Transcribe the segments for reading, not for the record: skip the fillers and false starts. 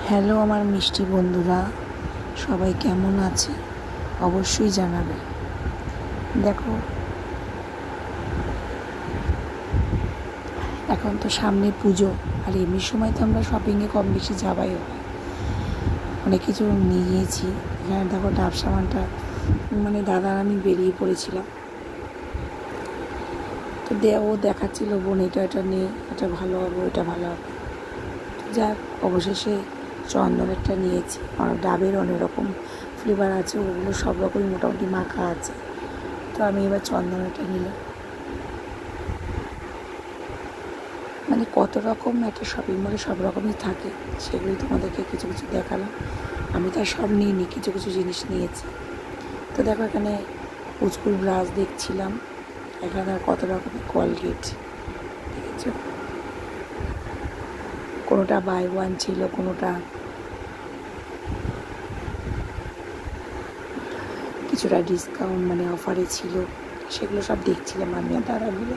Hello আমার মিষ্টি বন্ধুরা, সবাই কেমন আছে অবশ্যই জানাবে। দেখো, এখন তো সামনে পুজো, আর এমনি সময় তো আমরা শপিংয়ে কম বেশি যাবাই হয়, অনেক কিছু নিয়েছি। এখানে দেখো ডাব সামানটা দাদার আমি বেরিয়ে পড়েছিলাম, তো ও দেখাচ্ছিল বোন এটা নেই, এটা ভালো হবে, ওইটা ভালো হবে। যাক, অবশেষে চন্দনেরটা নিয়েছি। আর ডাবের অনেক রকম ফ্লেভার আছে, ওগুলো সব রকমই মোটামুটি মাখা আছে, তো আমি এবার চন্দনেরটা নিলাম। কত রকম একটা শপিং মলে সব রকমই থাকে, সেগুলোই তোমাদেরকে কিছু কিছু দেখালাম। আমি তো আর সব নিইনি, কিছু কিছু জিনিস নিয়েছি। তো দেখো, এখানে পুচকুর ব্রাশ দেখছিলাম, এখানে কত রকমের কলগেট দেখেছো, কোনোটা বাই ওয়ান ছিল, কোনোটা কিছুটা ডিসকাউন্ট অফারে ছিল, সেগুলো সব দেখছিলাম আমি আর দাদা মিলে।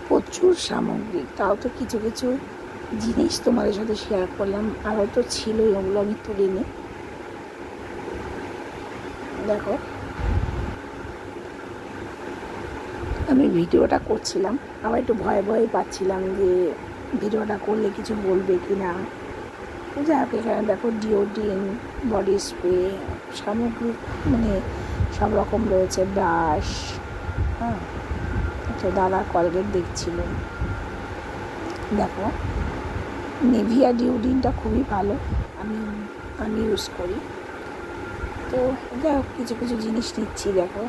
প্রচুর সামগ্রী, তাও তো কিছু কিছু জিনিস তোমাদের সাথে শেয়ার করলাম, আরও তো ছিলই, ওগুলো আমি তুলিনি। দেখো, আমি ভিডিওটা করছিলাম, আমার একটু ভয়ে ভয়ে পাচ্ছিলাম যে ভিডিওটা করলে কিছু বলবে কি না। যাই হোক, এখানে দেখো ডিওড্রেন্ট, বডি স্প্রে সামগ্রী সব রকম রয়েছে, ব্রাশ। হ্যাঁ, তো দাদা কলগেট দেখছিল। দেখো, নেভিয়া ডিওড্রেন্টটা খুবই ভালো, আমি ইউজ করি। তো যাই হোক, কিছু কিছু জিনিস নিচ্ছি। দেখো,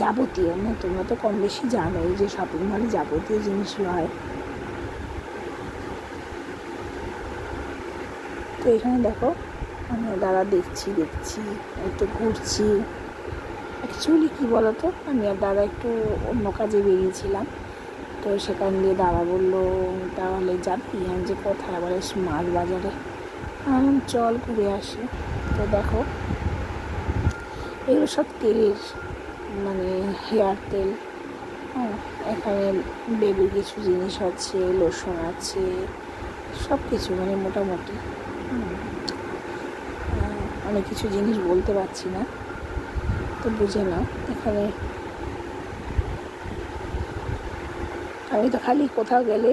যাবতীয় তোমরা তো কম বেশি জানোই যে শপিং মলে যাবতীয় জিনিসগুলো হয়। তো এখানে দেখো, আমি দাদা দেখছি একটু ঘুরছি। অ্যাকচুয়ালি কী বলতো, আমি আর দাদা একটু অন্য কাজে বেরিয়েছিলাম, তো সেখান দিয়ে দাদা বললো তাহলে যাবি, আমি যে কোথায়, বলে মাছ বাজারে। চল ঘুরে আসি। তো দেখো, এগুলো সব তেলের হেয়ার তেল। এখানে বেবির কিছু জিনিস আছে, লোশন আছে, সব কিছু মোটামুটি অনেক কিছু জিনিস বলতে পারছি না, তো বুঝে নাও। এখানে আমি তো খালি কোথাও গেলে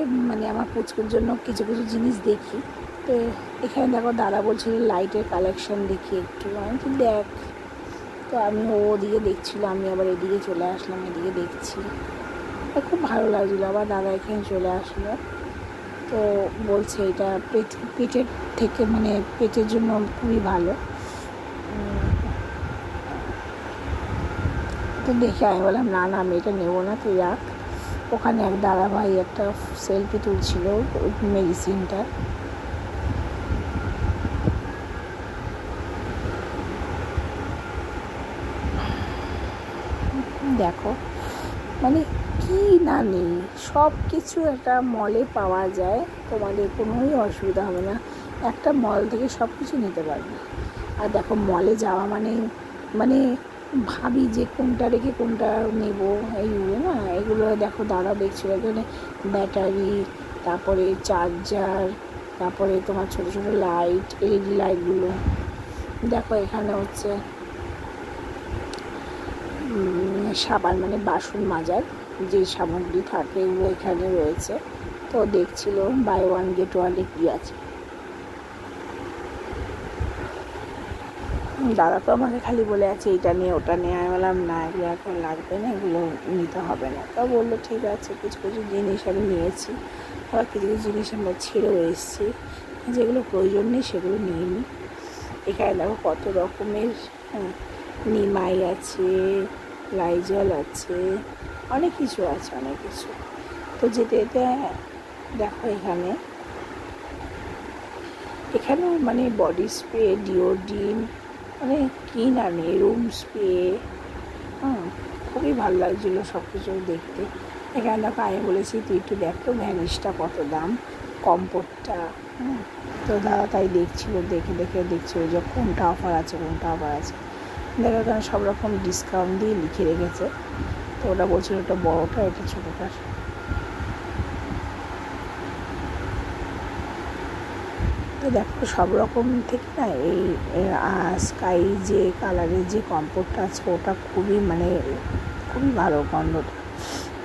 আমার পুচকুর জন্য কিছু কিছু জিনিস দেখি। তো এখানে দেখো, দাদা বলছিল লাইটের কালেকশন দেখি একটু, আমি তো দেখ। তো আমি ওদিকে দেখছিল, আমি আবার এদিকে চলে আসলাম, এদিকে দেখছি। খুব ভালো লাগছিলো। আবার দাদা এখানে চলে আসলো, তো বলছে এটা পেটের থেকে পেটের জন্য খুবই ভালো। তো দেখে আমি বললাম না আমি এটা নেবো না, তুই রাখ। ওখানে এক দাদা ভাই একটা সেলফি তুলছিল মেডিসিনটা। দেখো, কি না নেই, সব কিছু একটা মলে পাওয়া যায়, তোমাদের কোনোই অসুবিধা হবে না, একটা মল থেকে সব কিছু নিতে পারবে। আর দেখো, মলে যাওয়া ভাবি যে কোনটা রেখে কোনটা নেব, এইগুলো না, এগুলো দেখো দাদা দেখছিল এখানে ব্যাটারি, তারপরে চার্জার, তারপরে তোমার ছোটো ছোটো লাইট, এলইডি লাইটগুলো। দেখো, এখানে হচ্ছে সাবান বাসন মাজার যে সামগ্রী থাকে, এগুলো এখানে রয়েছে। তো দেখছিল বাই ওয়ান গেট ওয়ানে কী আছে। দাদা তো আমাকে খালি বলে আছে এইটা নিয়ে ওটা নিয়ে, আমি বললাম না, এগুলো এখন লাগবে না, এগুলো নিতে হবে না। তো বললো ঠিক আছে। কিছু কিছু জিনিস আমি নিয়েছি, আবার কিছু কিছু জিনিস আমরা ছেড়েও এসেছি, যেগুলো প্রয়োজন নেই সেগুলো নিইনি। এখানে দেখো কত রকমের নিমাই আছে, লাইজল আছে, অনেক কিছু আছে, অনেক কিছু। তো যেতে যেতে দেখো, এখানেও বডি স্প্রে, ডিওড্রেন্ট, কি না নেই, রুম স্প্রে। খুবই ভালো লাগছিলো সব কিছু দেখতে। এখানে দেখো, আমি বলেছি তুই একটু দেখ তো ভ্যানিশটা কত দাম, কম্পোর্টটা। তো দাদা তাই দেখছিল যে কোনটা অফার আছে, দেখো এখানে সব রকম ডিসকাউন্ট দিয়ে লিখে রেখেছে। তো ওটা বলছিল ওটা বড়োটা, এটা ছোটোটার। দেখো সব রকম থেকে না এই স্কাই যে কালারের যে কম্পোটটা আছে ওটা খুবই মানে খুবই ভালো গন্ধটা।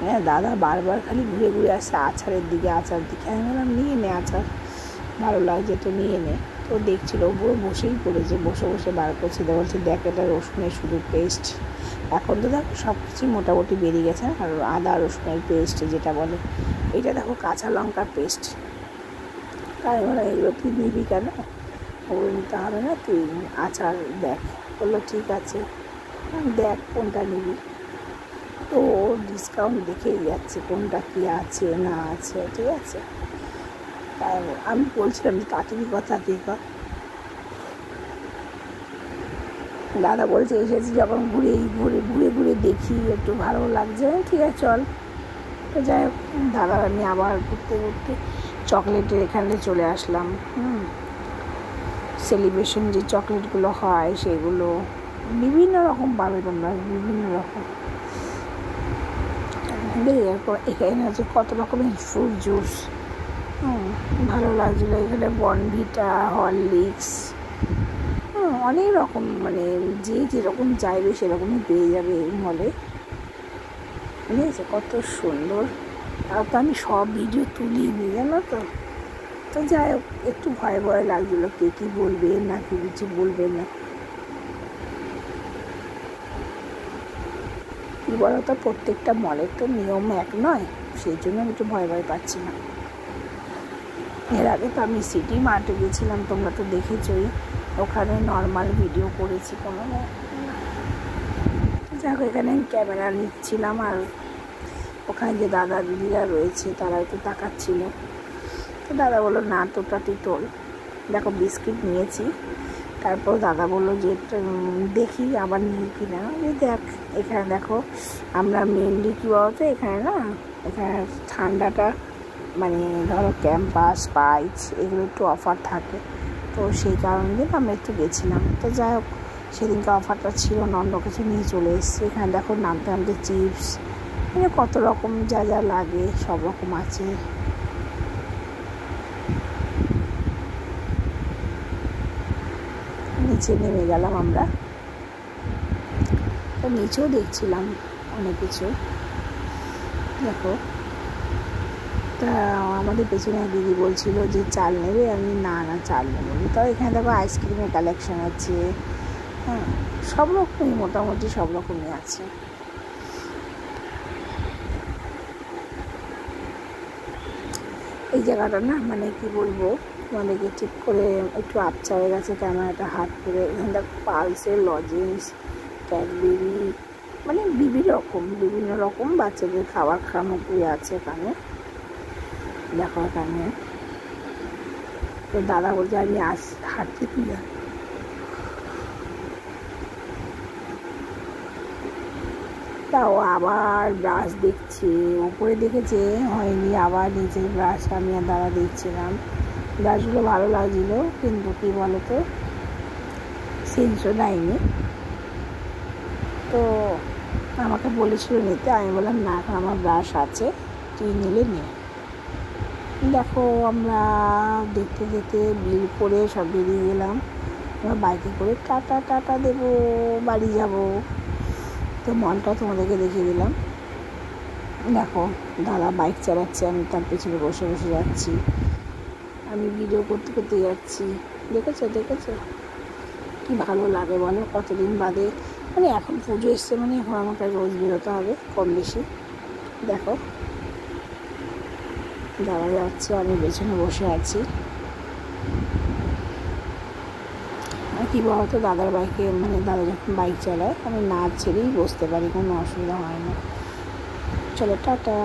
হ্যাঁ, দাদা বারবার খালি ঘুরে ঘুরে আসছে আচারের দিকে আমি বললাম নিয়ে নে আচার, ভালো লাগছে তো নিয়ে নে। তো দেখছিল পুরো বসেই পড়েছে, বসে বসে বার করছে, বলছে দেখ এটা রসুনের শুধু পেস্ট। এখন তো দেখো সব কিছুই মোটামুটি বেরিয়ে গেছে, আর আদা রসুনের পেস্ট যেটা বলে, এটা দেখো কাঁচা লঙ্কার পেস্ট। তাই বলে এগুলো তুই নিবি কেন, ওগুলো নিতে হবে না, তুই আচার দেখ। বললো ঠিক আছে দেখ কোনটা নিবি। তো ডিসকাউন্ট দেখেই যাচ্ছে কোনটা কী আছে না আছে, ঠিক আছে। তাই আমি বলছিলাম তাড়াতাড়ি কর তাড়াতাড়ি কর। দাদা বলছে এসেছি যখন ঘুরে ঘুরে দেখি একটু ভালো লাগছে, ঠিক আছে চল। তো যাই হোক, দাদা আমি আবার ঘুরতে ঘুরতে চকলেটের এখানে চলে আসলাম। সেলিব্রেশন যে চকলেটগুলো হয় সেগুলো বিভিন্ন রকম পাবে তোমরা, বিভিন্ন রকম। এখানে আছে কত রকমের ফ্রুট জুস, ভালো লাগছিলো। এখানে বর্নভিটা, হরলিক্স, অনেক রকম, মানে যে যেরকম চাইবে সেরকমই পেয়ে যাবে এই মলে, ঠিক আছে। কত সুন্দর। আর তো আমি সব ভিডিও তুলিনি জানো তো। তো যাই হোক, একটু ভয় ভয় লাগছিলো কে কী বলবে না কি কিছু বলবে না। কী বলো তো, প্রত্যেকটা মলের তো নিয়ম এক নয়, সেই জন্য আমি একটু ভয় ভয় পাচ্ছি না। এর আগে তো আমি সিটি মার্টে গেছিলাম, তোমরা তো দেখেছই, ওখানে নর্মাল ভিডিও করেছি কোনো। যাই হোক, এখানে আমি ক্যামেরা নিচ্ছিলাম, আর ওখানে যে দাদা দিদিরা রয়েছে তারা একটু তাকাচ্ছিল। তো দাদা বললো না তোরটা তুই তোল। দেখো বিস্কিট নিয়েছি, তারপর দাদা বললো যে দেখি আবার নিই কি না। দেখ এখানে দেখো, আমরা মেনলি কী বলতো এখানে না, এখানে ঠান্ডাটা মানে ধরো ক্যাম্পাস স্পাইস এগুলো একটু অফার থাকে, তো সেই কারণে আমরা একটু গেছিলাম। তো যাই হোক, সেদিনকে অফারটা ছিল না, অন্য কিছু নিয়ে চলে এসেছি। এখানে দেখো নামতে নামতে চিপস, মানে কত রকম যা যা লাগে সব রকম আছে। নিচে নেমে গেলাম আমরা, তো নিচেও দেখছিলাম অনেক কিছু। দেখো, তা আমাদের পেছনে দিদি বলছিল যে চাল নেবে, আমি না চাল নেবো। তো এখানে দেখো আইসক্রিমের কালেকশন আছে, সব রকমই মোটামুটি সব রকমই আছে। এই জায়গাটা না মানে কি বলবো তোমাদেরকে, ঠিক করে একটু আপচা হয়ে গেছে ক্যামেরাটা হাত করে। এখানে দেখো পালসের লজেন্স, ক্যাডবেরি, মানে বিভিন্ন রকম বাচ্চাদের খাবার সামগ্রী আছে এখানে। দেখো এখানে তো দাদা বলছে আমি হাঁটতে তুলে, তাও আবার ব্রাশ দেখছে, উপরে দেখেছে হয়নি, আবার নিচের ব্রাশ আমি আর দাদা দেখছিলাম। ব্রাশগুলো ভালো লাগছিলো, কিন্তু কী বলো তো সেন্সও দেয়নি। তো আমাকে বলেছিল নিতে, আমি বললাম না এখন আমার ব্রাশ আছে, তুই নিলে নে। দেখো আমরা দেখতে দেখতে বিল করে সব বেরিয়ে গেলাম। আমরা বাইকে করে টাটা টাটা দেবো, বাড়ি যাব। তো মনটা তোমাদেরকে দেখিয়ে দিলাম। দেখো দাদা বাইক চালাচ্ছে, আমি তার পেছনে বসে বসে যাচ্ছি, আমি ভিডিও করতে করতে যাচ্ছি। দেখেছো কি ভালো লাগে বলো, কতদিন বাদে, মানে এখন পুজো এসছে, মানে এখন আমাকে রোজ বেরোতে হবে কম বেশি। দেখো দাদা যাচ্ছে, আমি পেছনে বসে আছি। আর কী বলতো, দাদার বাইকে মানে দাদা যখন বাইক চালায় আমি না ছেড়েই বসতে পারি, কোনো অসুবিধা হয় না। চলো টাটা।